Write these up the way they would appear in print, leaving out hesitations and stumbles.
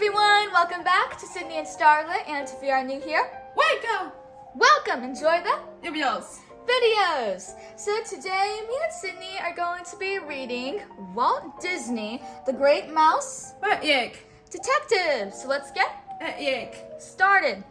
everyone, welcome back to Sydney and Starlet, and if you are new here, welcome, enjoy the videos. So today, me and Sydney are going to be reading Walt Disney, The Great Mouse Detective. So let's get started.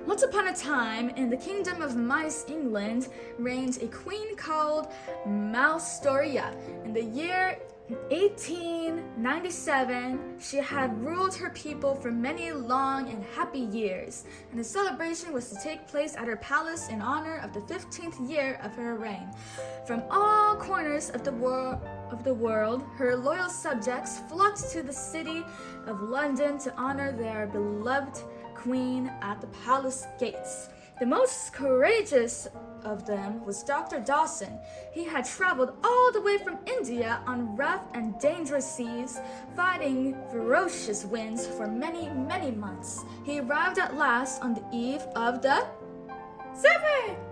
Once upon a time, in the kingdom of Mice, England, reigned a queen called Mousestoria. In the year 1897, she had ruled her people for many long and happy years, and the celebration was to take place at her palace in honor of the 15th year of her reign. From all corners of the world, her loyal subjects flocked to the city of London to honor their beloved queen at the palace gates. The most courageous of them was Dr. Dawson. He had traveled all the way from India on rough and dangerous seas, fighting ferocious winds for many, many months. He arrived at last on the eve of the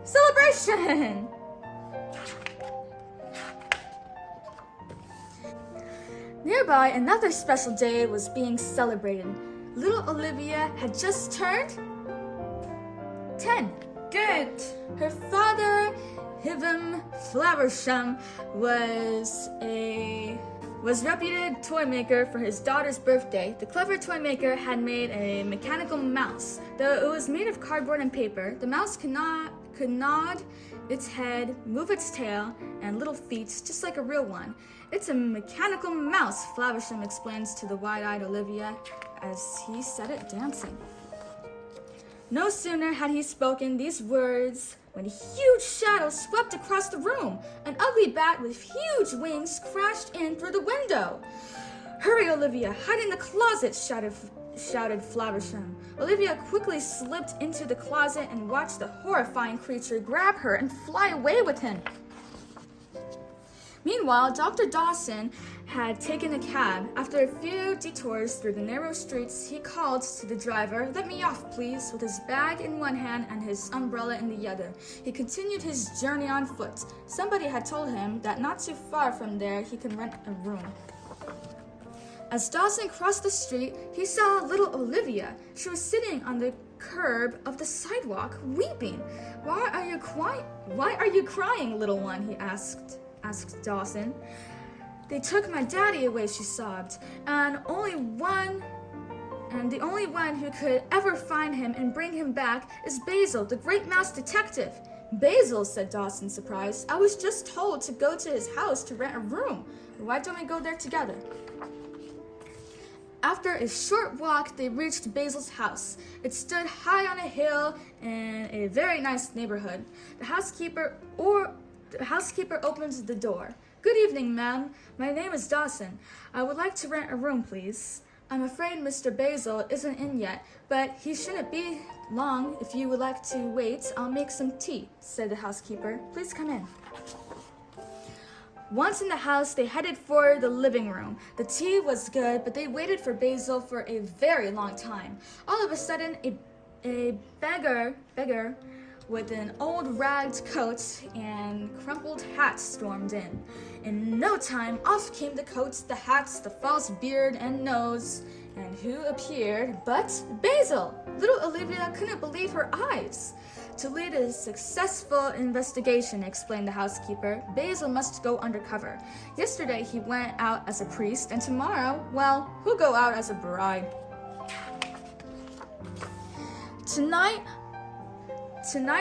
celebration. Nearby, another special day was being celebrated. Little Olivia had just turned 10. Good. Her father, Hivam Flowersham, was reputed toy maker for his daughter's birthday. The clever toy maker had made a mechanical mouse. Though it was made of cardboard and paper, the mouse could nod its head, move its tail, and little feet just like a real one. It's a mechanical mouse, Flowersham explains to the wide-eyed Olivia as he set it dancing. No sooner had he spoken these words when a huge shadow swept across the room. An ugly bat with huge wings crashed in through the window. "Hurry, Olivia, hide in the closet," shouted Flowersham. Olivia quickly slipped into the closet and watched the horrifying creature grab her and fly away with him. Meanwhile, Dr. Dawson had taken a cab. After a few detours through the narrow streets, he called to the driver, "Let me off, please," with his bag in one hand and his umbrella in the other. He continued his journey on foot. Somebody had told him that not too far from there he could rent a room. As Dawson crossed the street, he saw little Olivia. She was sitting on the curb of the sidewalk, weeping. Why are you crying, little one?" he asked Dawson. "They took my daddy away," she sobbed, and the only one who could ever find him and bring him back is Basil, the great mouse detective." "Basil," said Dawson, surprised. "I was just told to go to his house to rent a room. Why don't we go there together?" After a short walk, they reached Basil's house. It stood high on a hill in a very nice neighborhood. The housekeeper opened the door. "Good evening, ma'am. My name is Dawson. I would like to rent a room, please. I'm afraid Mr. Basil isn't in yet, but he shouldn't be long. If you would like to wait, I'll make some tea," said the housekeeper. "Please come in." Once in the house, they headed for the living room. The tea was good, but they waited for Basil for a very long time. All of a sudden, a beggar with an old ragged coat and crumpled hat stormed in. In no time, off came the coats, the hats, the false beard and nose, and who appeared but Basil! Little Olivia couldn't believe her eyes. "To lead a successful investigation," explained the housekeeper, "Basil must go undercover. Yesterday he went out as a priest, and tomorrow, well, he'll go out as a bride." Tonight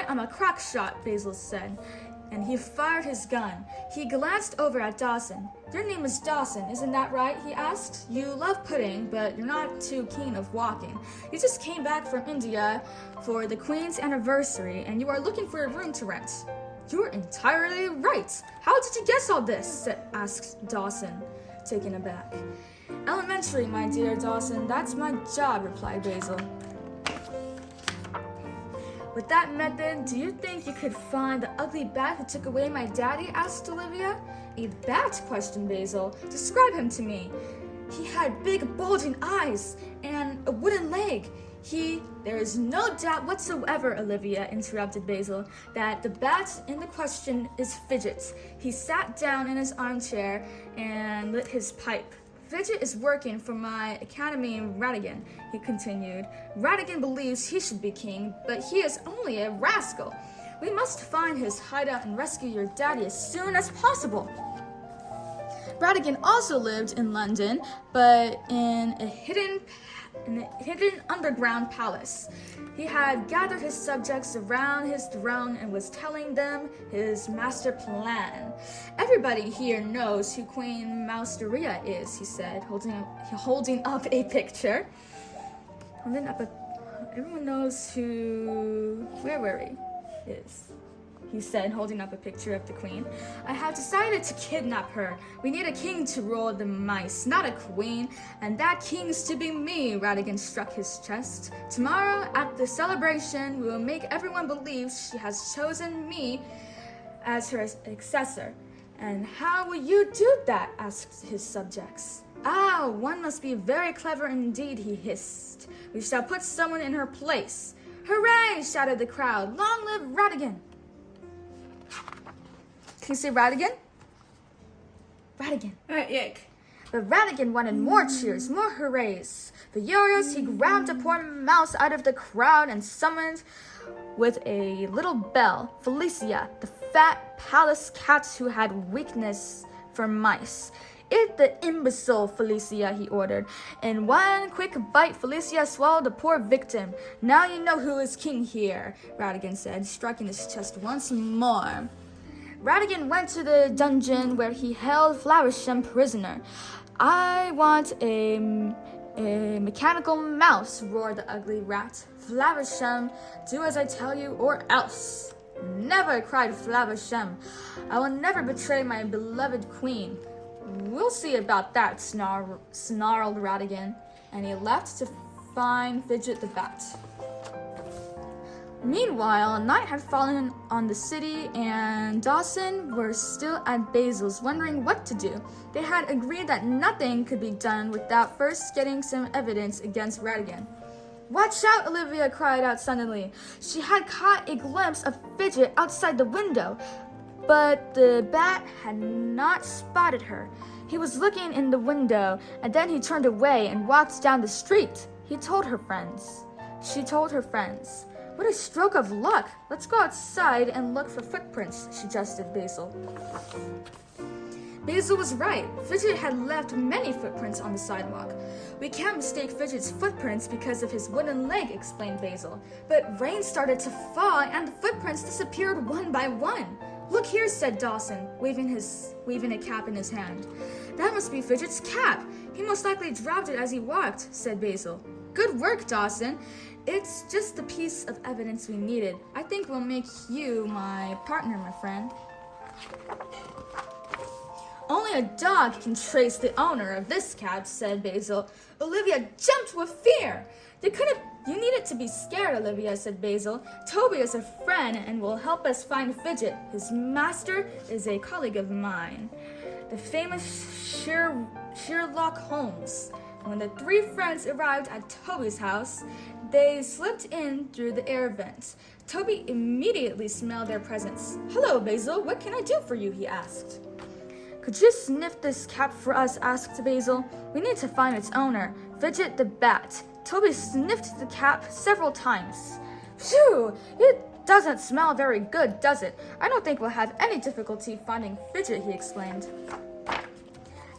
I'm a crack shot," Basil said, and he fired his gun. He glanced over at Dawson. "Your name is Dawson, isn't that right?" he asked. "You love pudding, but you're not too keen of walking. You just came back from India for the Queen's anniversary, and you are looking for a room to rent." "You're entirely right. How did you guess all this?" asked Dawson, taken aback. "Elementary, my dear Dawson. That's my job," replied Basil. "With that method, do you think you could find the ugly bat who took away my daddy?" asked Olivia. "A bat?" questioned Basil. "Describe him to me." "He had big bulging eyes and a wooden leg. There is no doubt whatsoever, Olivia interrupted Basil, that the bat in the question is Fidget. He sat down in his armchair and lit his pipe. Fidget is working for my academy in Radigan, he continued. Radigan believes he should be king, but he is only a rascal. We must find his hideout and rescue your daddy as soon as possible. Radigan also lived in London, but in a hidden underground palace. He had gathered his subjects around his throne and was telling them his master plan. Everybody here knows who Queen Mouseteria is, he said, holding up a picture. Everyone knows who Wiri is, he said, holding up a picture of the queen. I have decided to kidnap her. We need a king to rule the mice, not a queen, and that king's to be me, Radigan struck his chest. Tomorrow, at the celebration, we will make everyone believe she has chosen me as her successor. And how will you do that? Asked his subjects. Ah, one must be very clever indeed, he hissed. We shall put someone in her place. Hooray, shouted the crowd. Long live Radigan! Can you say Radigan? Radigan. Yuck. But Radigan wanted more cheers, more hoorays. Furious, he grabbed a poor mouse out of the crowd and summoned with a little bell Felicia, the fat palace cat who had weakness for mice. Eat the imbecile, Felicia, he ordered. In one quick bite, Felicia swallowed the poor victim. Now you know who is king here, Radigan said, striking his chest once more. Radigan went to the dungeon where he held Flowersham prisoner. I want a mechanical mouse, roared the ugly rat. Flowersham, do as I tell you or else. Never, cried Flowersham. I will never betray my beloved queen. We'll see about that, snarled Radigan, and he left to find Fidget the Bat. Meanwhile, night had fallen on the city, and Dawson were still at Basil's, wondering what to do. They had agreed that nothing could be done without first getting some evidence against Radigan. Watch out, Olivia cried out suddenly. She had caught a glimpse of Fidget outside the window, but the bat had not spotted her. He was looking in the window, and then he turned away and walked down the street. She told her friends. What a stroke of luck! Let's go outside and look for footprints, suggested Basil. Basil was right. Fidget had left many footprints on the sidewalk. We can't mistake Fidget's footprints because of his wooden leg, explained Basil. But rain started to fall and the footprints disappeared one by one. Look here, said Dawson, waving a cap in his hand. That must be Fidget's cap. He most likely dropped it as he walked, said Basil. Good work, Dawson. It's just the piece of evidence we needed. I think we'll make you my partner, my friend. Only a dog can trace the owner of this cap, said Basil. Olivia jumped with fear. You needed to be scared, Olivia, said Basil. Toby is a friend and will help us find Fidget. His master is a colleague of mine, the famous Sherlock Holmes. When the three friends arrived at Toby's house, they slipped in through the air vent. Toby immediately smelled their presence. Hello, Basil. What can I do for you? He asked. Could you sniff this cap for us? Asked Basil. We need to find its owner, Fidget the Bat. Toby sniffed the cap several times. Phew! It doesn't smell very good, does it? I don't think we'll have any difficulty finding Fidget, he exclaimed.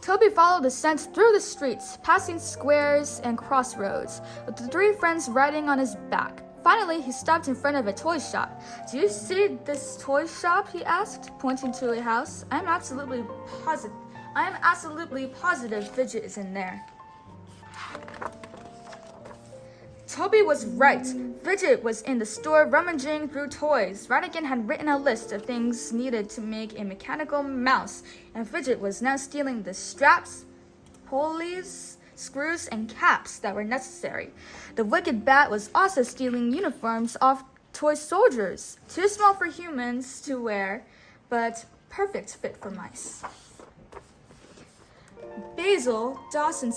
Toby followed the scent through the streets, passing squares and crossroads, with the three friends riding on his back. Finally, he stopped in front of a toy shop. Do you see this toy shop? He asked, pointing to a house. I am absolutely positive Fidget is in there. Toby was right. Fidget was in the store rummaging through toys. Radigan had written a list of things needed to make a mechanical mouse, and Fidget was now stealing the straps, pulleys, screws, and caps that were necessary. The wicked bat was also stealing uniforms off toy soldiers, too small for humans to wear, but perfect fit for mice. Basil, Dawson,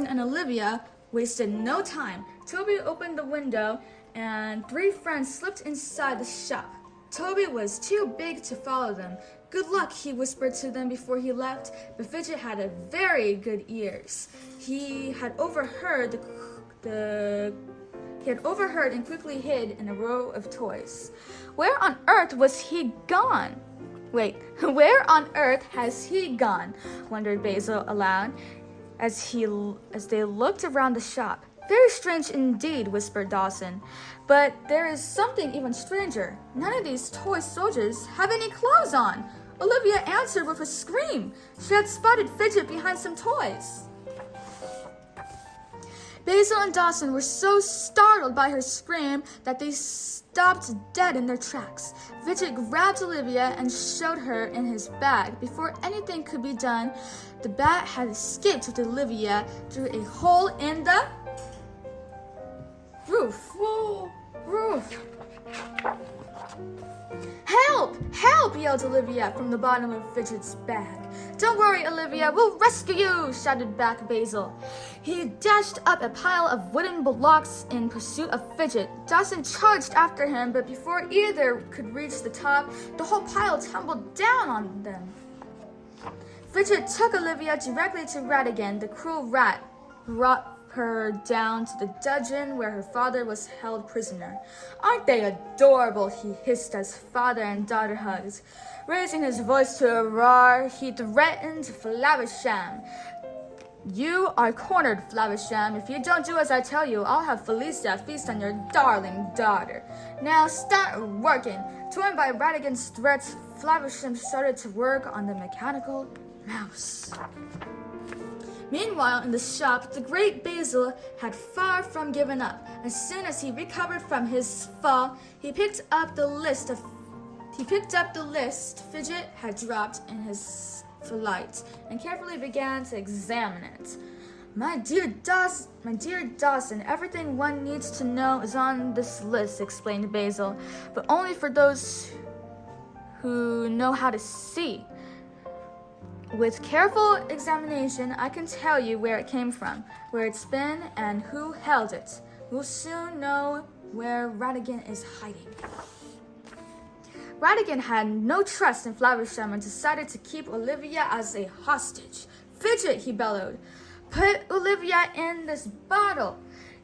and Olivia wasted no time. Toby opened the window, and 3 friends slipped inside the shop. Toby was too big to follow them. Good luck, he whispered to them before he left, but Fidget had a very good ears. He had overheard and quickly hid in a row of toys. Where on earth was he gone? Where on earth has he gone? Wondered Basil aloud as they looked around the shop. Very strange indeed, whispered Dawson. But there is something even stranger. None of these toy soldiers have any clothes on. Olivia answered with a scream. She had spotted Fidget behind some toys. Basil and Dawson were so startled by her scream that they stopped dead in their tracks. Fidget grabbed Olivia and showed her in his bag. Before anything could be done, the bat had escaped with Olivia through a hole in the roof. Help! Help! Yelled Olivia from the bottom of Fidget's bag. Don't worry, Olivia, we'll rescue you! Shouted back Basil. He dashed up a pile of wooden blocks in pursuit of Fidget. Dawson charged after him, but before either could reach the top, the whole pile tumbled down on them. Fidget took Olivia directly to Ratigan, the cruel rat, who brought her down to the dungeon where her father was held prisoner. Aren't they adorable? He hissed as father and daughter hugged. Raising his voice to a roar, he threatened Flavisham. You are cornered, Flavisham. If you don't do as I tell you, I'll have Felicia feast on your darling daughter. Now start working. Torn by Ratigan's threats, Flavisham started to work on the mechanical mouse. Meanwhile, in the shop, the great Basil had far from given up. As soon as he recovered from his fall, he picked up the list Fidget had dropped in his flight and carefully began to examine it. My dear Dawson, everything one needs to know is on this list, explained Basil, but only for those who know how to see. With careful examination, I can tell you where it came from, where it's been, and who held it. We'll soon know where Ratigan is hiding. Ratigan had no trust in Flavisham and decided to keep Olivia as a hostage. Fidget, he bellowed, put Olivia in this bottle.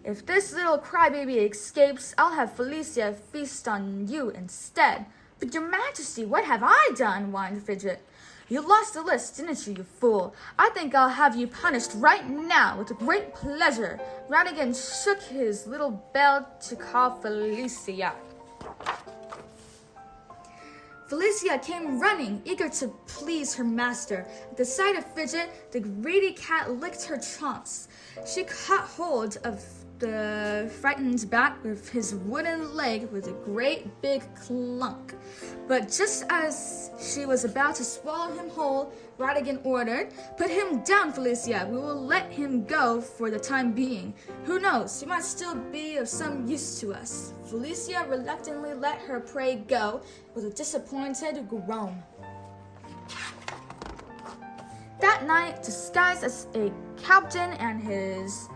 If this little crybaby escapes, I'll have Felicia feast on you instead. But your majesty, what have I done? Whined Fidget. You lost the list, didn't you, you fool? I think I'll have you punished right now with great pleasure. Ratigan shook his little bell to call Felicia. Felicia came running, eager to please her master. At the sight of Fidget, the greedy cat licked her chops. She caught hold of the frightened bat with his wooden leg with a great big clunk. But just as she was about to swallow him whole, Ratigan ordered, "Put him down, Felicia. We will let him go for the time being. Who knows, he might still be of some use to us." Felicia reluctantly let her prey go with a disappointed groan. That night, disguised as a captain and his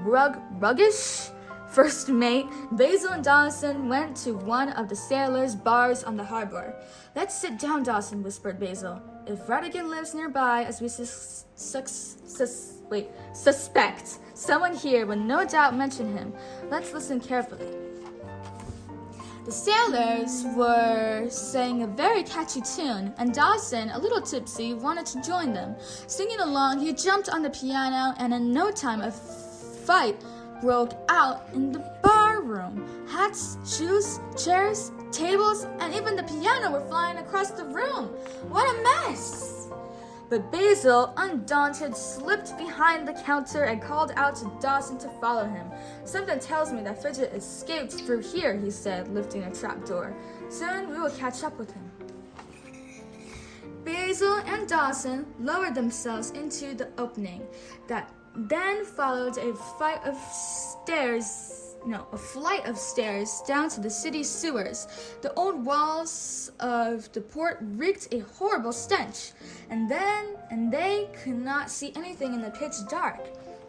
ruggish first mate, Basil and Dawson went to one of the sailors' bars on the harbor. "Let's sit down, Dawson," whispered Basil. "If Ratigan lives nearby, as we suspect, someone here will no doubt mention him. Let's listen carefully." The sailors were saying a very catchy tune, and Dawson, a little tipsy, wanted to join them. Singing along, he jumped on the piano, and in no time a fight broke out in the bar room. Hats, shoes, chairs, tables, and even the piano were flying across the room. What a mess! But Basil, undaunted, slipped behind the counter and called out to Dawson to follow him. "Something tells me that Fidget escaped through here," he said, lifting a trapdoor. "Soon we will catch up with him." Basil and Dawson lowered themselves into the opening. That then followed a flight of stairs down to the city sewers. The old walls of the port reeked a horrible stench, and they could not see anything in the pitch dark.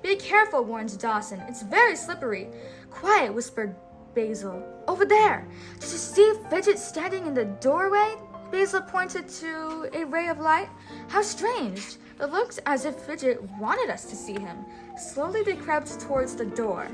Be careful, warned Dawson. It's very slippery. Quiet, whispered Basil. Over there. Did you see Fidget standing in the doorway? Basil pointed to a ray of light. How strange. It looked as if Fidget wanted us to see him. Slowly they crept towards the door.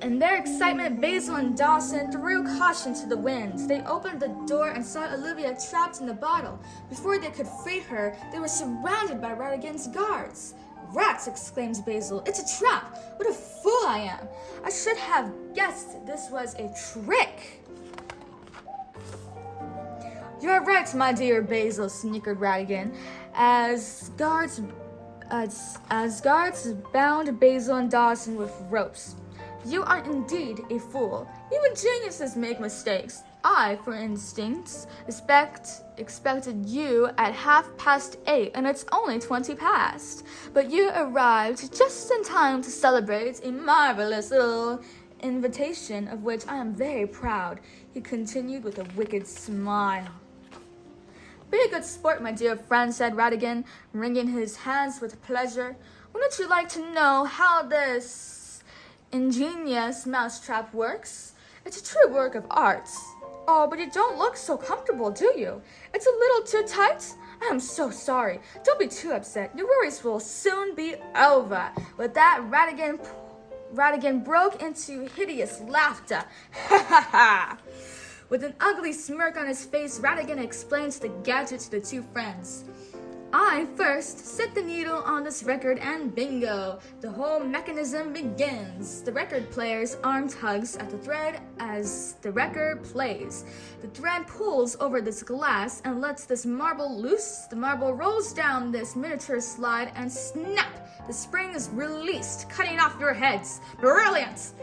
In their excitement, Basil and Dawson threw caution to the winds. They opened the door and saw Olivia trapped in the bottle. Before they could free her, they were surrounded by Ratigan's guards. Rats, exclaimed Basil. It's a trap. What a fool I am. I should have guessed this was a trick. You're right, my dear Basil, snickered Ratigan, as guards bound Basil and Dawson with ropes. You are indeed a fool. Even geniuses make mistakes. I, for instance, expected you at 8:30, and it's only 20 past. But you arrived just in time to celebrate a marvelous little invitation of which I am very proud, he continued with a wicked smile. Be a good sport, my dear friend, said Ratigan, wringing his hands with pleasure. Wouldn't you like to know how this ingenious mousetrap works? It's a true work of art. Oh, but you don't look so comfortable, do you? It's a little too tight? I am so sorry. Don't be too upset. Your worries will soon be over. With that, Ratigan broke into hideous laughter. Ha ha ha! With an ugly smirk on his face, Ratigan explained the gadget to the two friends. I first set the needle on this record and bingo, the whole mechanism begins. The record player's arm tugs at the thread as the record plays. The thread pulls over this glass and lets this marble loose. The marble rolls down this miniature slide and snap! The spring is released, cutting off your heads. Brilliant!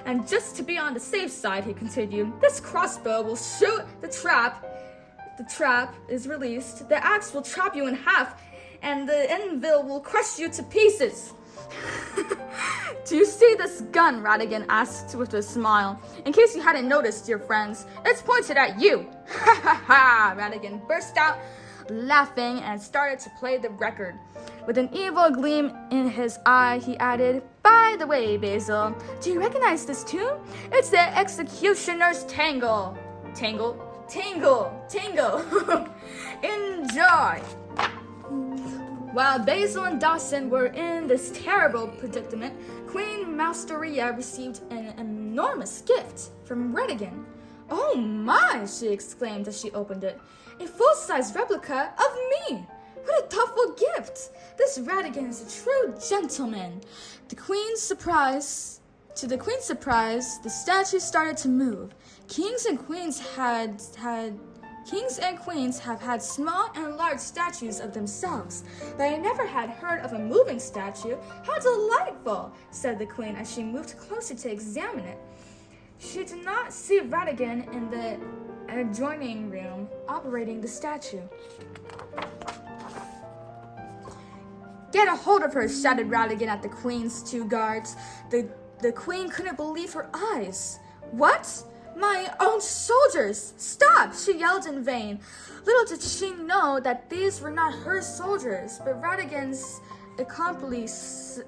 And just to be on the safe side, he continued, this crossbow will shoot the trap. The trap is released, the axe will chop you in half, and the anvil will crush you to pieces. Do you see this gun? Ratigan asked with a smile. In case you hadn't noticed, dear friends, it's pointed at you. Ha ha ha! Ratigan burst out laughing and started to play the record. With an evil gleam in his eye, he added, by the way, Basil, do you recognize this tune? It's the Executioner's Tango. Tango? Tango! Enjoy! While Basil and Dawson were in this terrible predicament, Queen Mousteria received an enormous gift from Ratigan. Oh my, she exclaimed as she opened it. A full-size replica of me! What a thoughtful gift! This Ratigan is a true gentleman. To the Queen's surprise, the statue started to move. Kings and queens have had small and large statues of themselves, but I never had heard of a moving statue. How delightful, said the Queen as she moved closer to examine it. She did not see Ratigan in the adjoining room operating the statue. Get a hold of her, shouted Ratigan at the Queen's two guards. The Queen couldn't believe her eyes. What? My own soldiers! Stop! She yelled in vain. Little did she know that these were not her soldiers, but Ratigan's accomplices,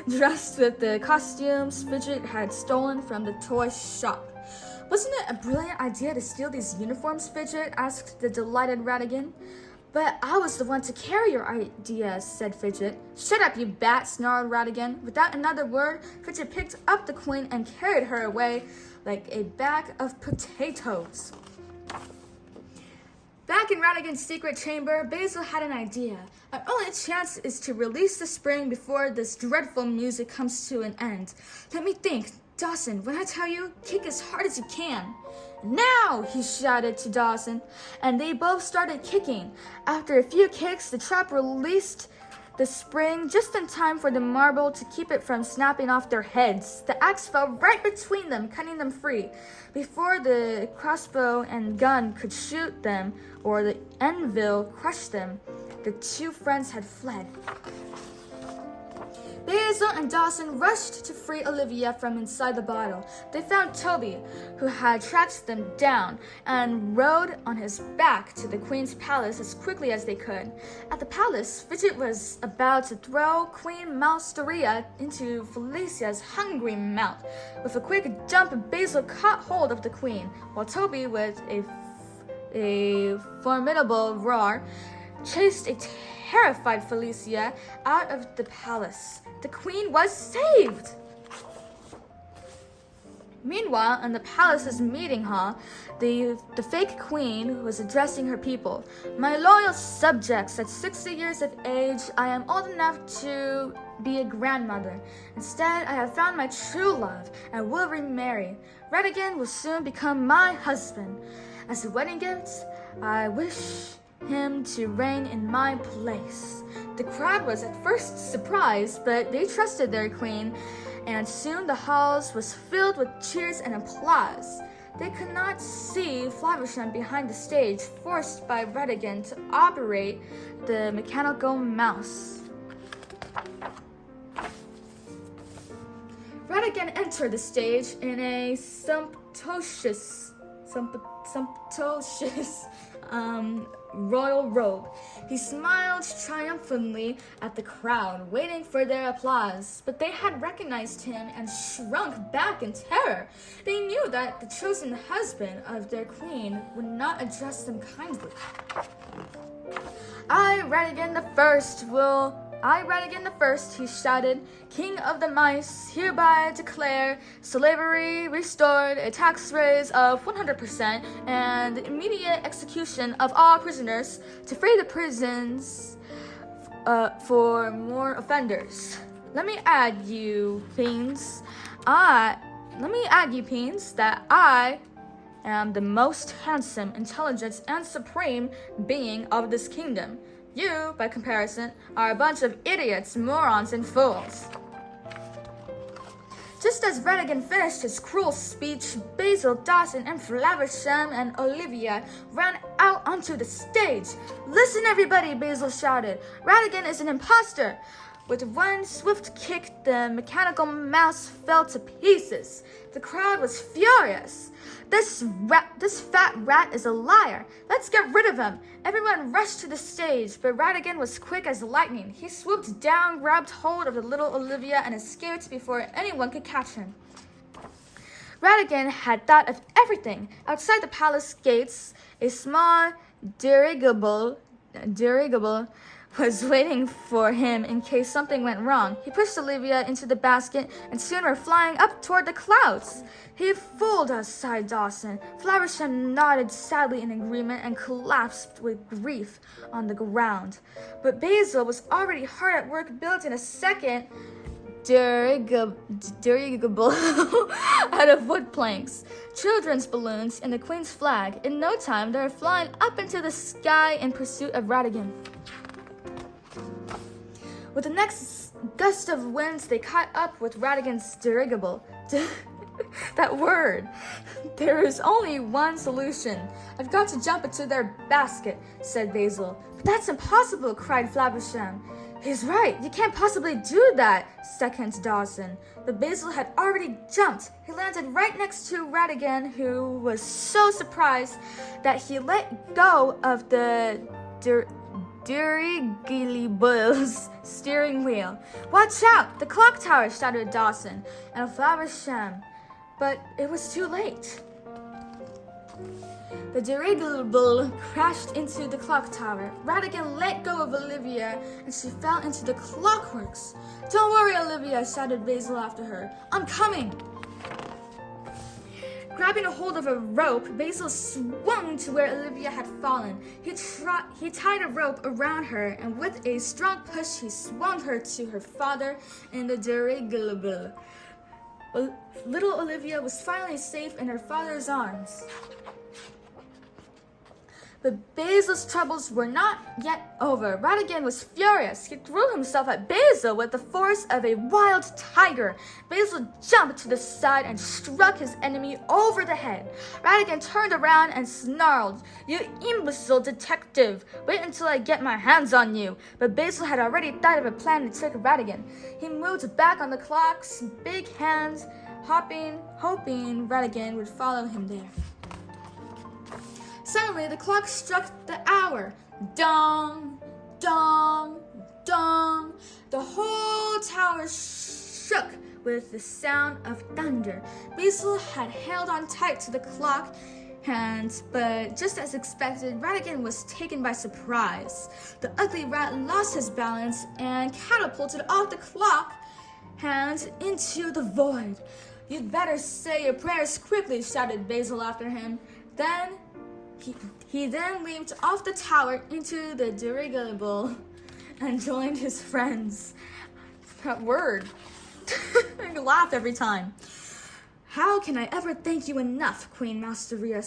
dressed with the costumes Fidget had stolen from the toy shop. Wasn't it a brilliant idea to steal these uniforms, Fidget? Asked the delighted Ratigan. But I was the one to carry your ideas, said Fidget. Shut up, you bat, snarled Ratigan. Without another word, Fidget picked up the Queen and carried her away like a bag of potatoes. Back in Ratigan's secret chamber, Basil had an idea. Our only chance is to release the spring before this dreadful music comes to an end. Let me think. Dawson, when I tell you, kick as hard as you can. Now, he shouted to Dawson, and they both started kicking. After a few kicks, the trap released the spring just in time for the marble to keep it from snapping off their heads. The axe fell right between them, cutting them free. Before the crossbow and gun could shoot them or the anvil crush them, the two friends had fled. Basil and Dawson rushed to free Olivia from inside the bottle. They found Toby, who had tracked them down, and rode on his back to the Queen's palace as quickly as they could. At the palace, Fidget was about to throw Queen Mouseteria into Felicia's hungry mouth. With a quick jump, Basil caught hold of the Queen, while Toby, with a formidable roar, chased a terrified Felicia out of the palace. The Queen was saved! Meanwhile, in the palace's meeting hall, the fake queen was addressing her people. My loyal subjects, at 60 years of age, I am old enough to be a grandmother. Instead, I have found my true love and will remarry. Redigan will soon become my husband. As a wedding gift, I wish him to reign in my place. The crowd was at first surprised, but they trusted their queen, and soon the halls was filled with cheers and applause. They could not see Flaversham behind the stage, forced by Redigan to operate the mechanical mouse. Redigan entered the stage in a sumptuous royal robe. He smiled triumphantly at the crowd, waiting for their applause, but they had recognized him and shrunk back in terror. They knew that the chosen husband of their queen would not address them kindly. I, Redigan the First, he shouted, King of the Mice, hereby declare slavery restored, a tax raise of 100%, and the immediate execution of all prisoners to free the prisons for more offenders. Let me add, you fiends, that I am the most handsome, intelligent, and supreme being of this kingdom. You, by comparison, are a bunch of idiots, morons, and fools. Just as Redigan finished his cruel speech, Basil, Dawson, and Flaversham and Olivia ran out onto the stage. Listen, everybody, Basil shouted. Redigan is an imposter. With one swift kick, the mechanical mouse fell to pieces. The crowd was furious. This fat rat is a liar. Let's get rid of him. Everyone rushed to the stage, but Redigan was quick as lightning. He swooped down, grabbed hold of the little Olivia, and escaped before anyone could catch him. Redigan had thought of everything. Outside the palace gates, a small dirigible was waiting for him in case something went wrong. He pushed Olivia into the basket and soon were flying up toward the clouds. He fooled us, sighed Dawson. Flaversham nodded sadly in agreement and collapsed with grief on the ground. But Basil was already hard at work building a second dirigible out of wood planks, children's balloons, and the Queen's flag. In no time, they were flying up into the sky in pursuit of Redigan. With the next gust of winds, they caught up with Redigan's dirigible. That word. There is only one solution. I've got to jump into their basket, said Basil. But that's impossible, cried Flaversham. He's right. You can't possibly do that, seconded Dawson. But Basil had already jumped. He landed right next to Redigan, who was so surprised that he let go of the dirigible's steering wheel. Watch out! The clock tower, shouted Dawson and Flaversham. But it was too late. The dirigible crashed into the clock tower. Redigan let go of Olivia, and she fell into the clockworks. Don't worry, Olivia, shouted Basil after her. I'm coming! Grabbing a hold of a rope, Basil swung to where Olivia had fallen. He tied a rope around her, and with a strong push, he swung her to her father in the dirigible. Little Olivia was finally safe in her father's arms. But Basil's troubles were not yet over. Ratigan was furious. He threw himself at Basil with the force of a wild tiger. Basil jumped to the side and struck his enemy over the head. Ratigan turned around and snarled, "You imbecile detective! Wait until I get my hands on you!" But Basil had already thought of a plan to trick Ratigan. He moved back on the clock's big hands, hoping Ratigan would follow him there. Suddenly, the clock struck the hour. Dong, dong, dong. The whole tower shook with the sound of thunder. Basil had held on tight to the clock hand, but just as expected, Ratigan was taken by surprise. The ugly rat lost his balance and catapulted off the clock hand into the void. "You'd better say your prayers quickly," shouted Basil after him. He then leaped off the tower into the dirigible and joined his friends. That word. I laugh every time. "How can I ever thank you enough?" Queen Mousteria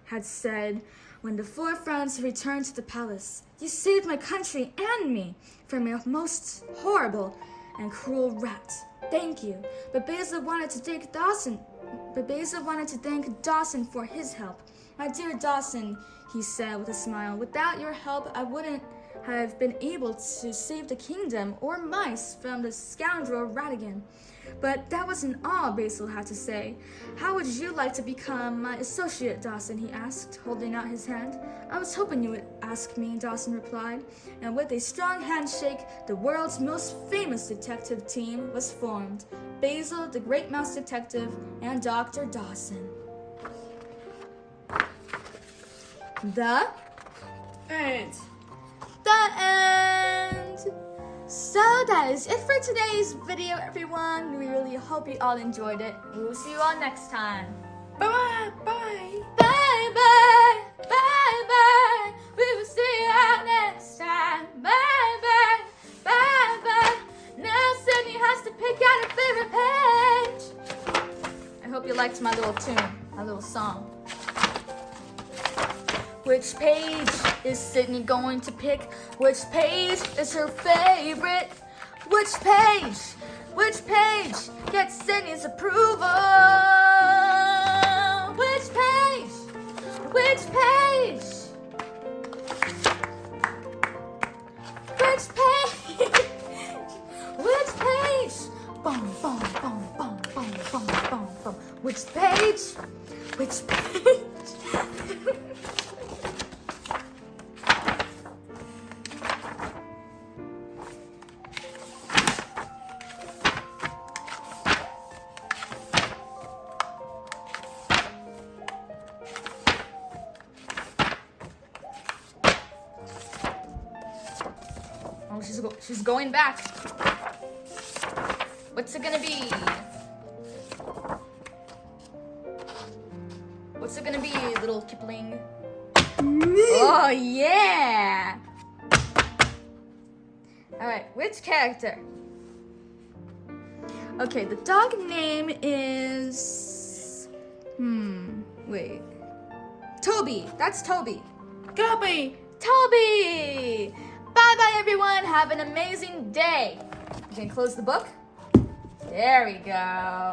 had said when the four friends returned to the palace. "You saved my country and me from a most horrible and cruel rat. Thank you." But Basil wanted to thank Dawson for his help. "My dear Dawson," he said with a smile, "without your help, I wouldn't have been able to save the kingdom or mice from the scoundrel Ratigan." But that wasn't all Basil had to say. "How would you like to become my associate, Dawson?" he asked, holding out his hand. "I was hoping you would ask me," Dawson replied. And with a strong handshake, the world's most famous detective team was formed. Basil, the great mouse detective, and Dr. Dawson. The end. So that is it for today's video, everyone. We really hope you all enjoyed it. We'll see you all next time. Bye bye. Bye bye. Bye bye. We will see you all next time. Bye bye. Bye bye. Now Sydney has to pick out her favorite page. I hope you liked my little tune, my little song. Which page is Sydney going to pick? Which page is her favorite? Which page? Which page gets Sydney's approval? Which page? Which page? Which page? Which page? Boom, boom, boom, boom, boom, boom, boom, boom. Which page? Which page? Oh, she's going back. What's it gonna be? What's it gonna be, little Kipling? Oh, yeah! Alright, which character? Okay, the dog name is... wait. Toby. That's Toby. Toby! Bye-bye, everyone. Have an amazing day. You can close the book. There we go.